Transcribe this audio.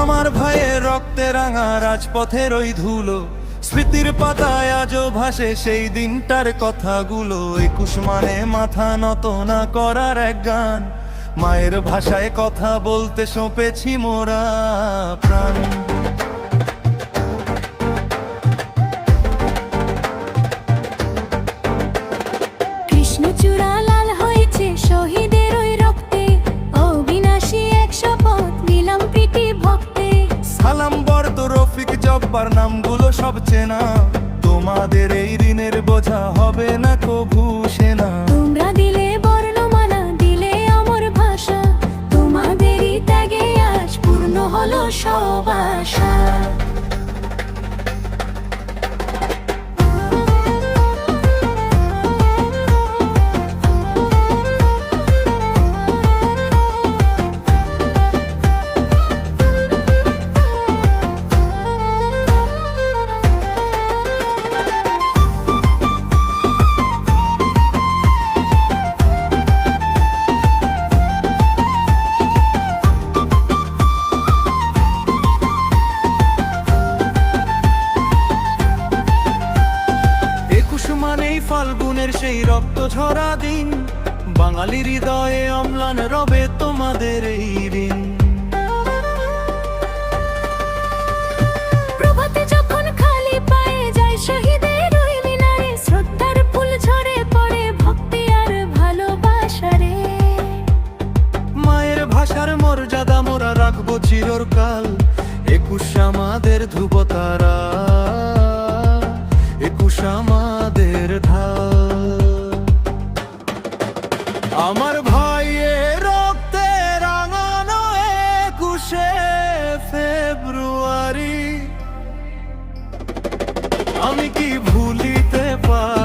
আমার ভাইয়ের রক্তে রাঙা রাজপথের ওই ধুলো, স্মৃতির পাতায় আজও ভাসে সেই দিনটার কথাগুলো। 21 মানে মাথা নত না করার এক গান, মায়ের ভাষায় কথা বলতে সঁপেছি মোরা প্রাণ। কৃষ্ণচূড়া লাল হয়েছে শহীদের ওই রক্তে, অবিনাশী এক শপথ নিলাম প্রীতি ভক্তে। সালাম বর্দ রফিক জব্বার নামগুলো সব চেনা, তোমাদের এই ঋণের বোঝা হবে না কভু সেনা। তোমরা দিলে বর্ণমালা, দিলে অমর ভাষা, তোমাদেরই ত্যাগে আজ পূর্ণ হলো সব আশা। মানেই ফাল্গুনের সেই রক্ত ঝরা দিন, বাঙালির হৃদয়ে অম্লান রবে তোমাদের এই ঋণ। প্রভাতে যখন খালি পায়ে যায় শহীদের ওই মিনারে, শ্রদ্ধার ফুল ঝরে পড়ে ভক্তি আর ভালোবাসারে। মায়ের ভাষার মর্যাদা মোরা রাখবো চিরকাল, 21 আমাদের ধ্রুবতারা, 21 আমাদের ঢাল। আমার ভাইয়ের রক্তে রাঙানো 21শে ফেব্রুয়ারি, আমি কি ভুলিতে পারি?